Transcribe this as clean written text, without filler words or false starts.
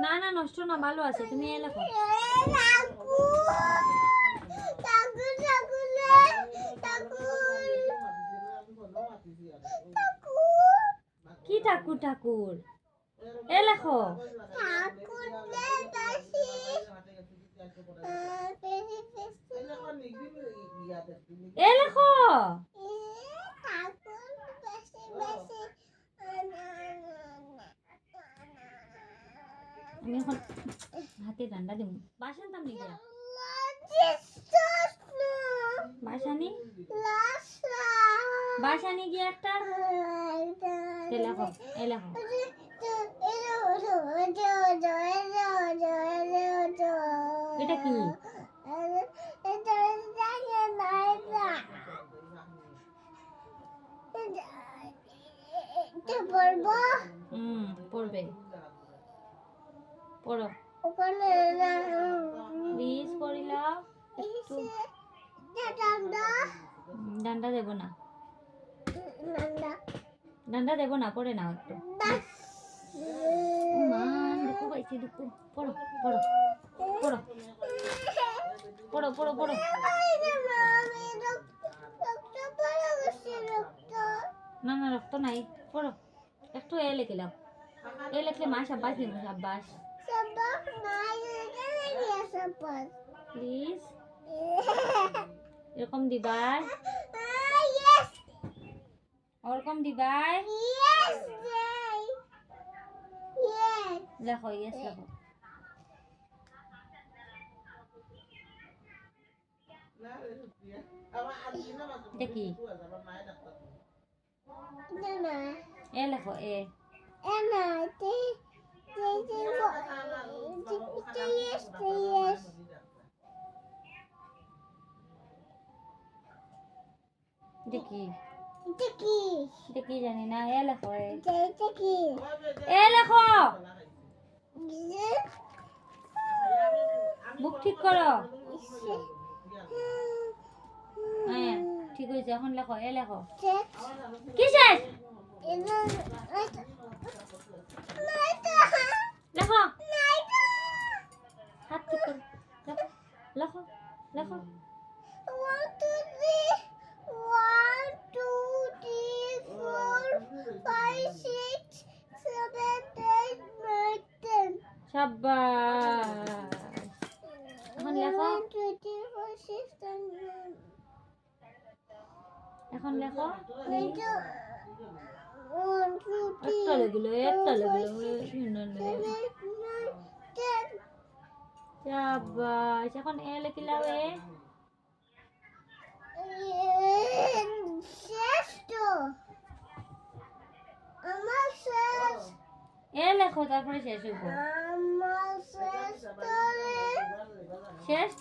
না না নষ্ট না, ভালো আছে, তুমি এ লেখো। কি ঠাকুর ঠাকুর, এ লেখো। এ লেখো। আমি এখন হাতে ডান্ডা দিব। বাসান তাম নিগিয়া বাসানি বাসানি গিয়ে একটা লেখো। এ লেখো। এটা কি? পড়বে, পড়ো প্লিজ, পড়িলাও একটু। ডান্ডা দেব না, ডান্ডা দেব না, পড়ে নাও একটু। দুঃখ পাইছি, দুঃখ। পড়ো পড়ো পড়ো পড়ো পড়ো পড়ো। না না রক্ত নাই, পড়ো একটু। এ লিখে দাও, এ লিখলে মা সাব্বাস দিব। সাব্বাস প্লিজ, এরকম দিবাই, ওরকম দিবাই। লেখো ইয়েস লেখো। দেখি এ লেখো। এ দেখি দেখি জানি না। এ লেখো। এ লেখো। বুক ঠিক করো। হ্যাঁ ঠিক হয়েছে, এখন লেখো। এ লেখো। কি শেষ? লেখো, হাত ঠিক করো। লেখো লেখো লেখো। 1 2 3 1 2 3 4 5 6 7 8 9 10 সাব্বাস। এখন লেখো। 1 2 3 4 6 7 এখন লেখো। 1 2 একটা 3 লেগুলো, একটা লেগুলো। সাব্বাস। এখন এ লিখিলাও। এ এ লেখো, তারপরে শেষ হইব। শেষ।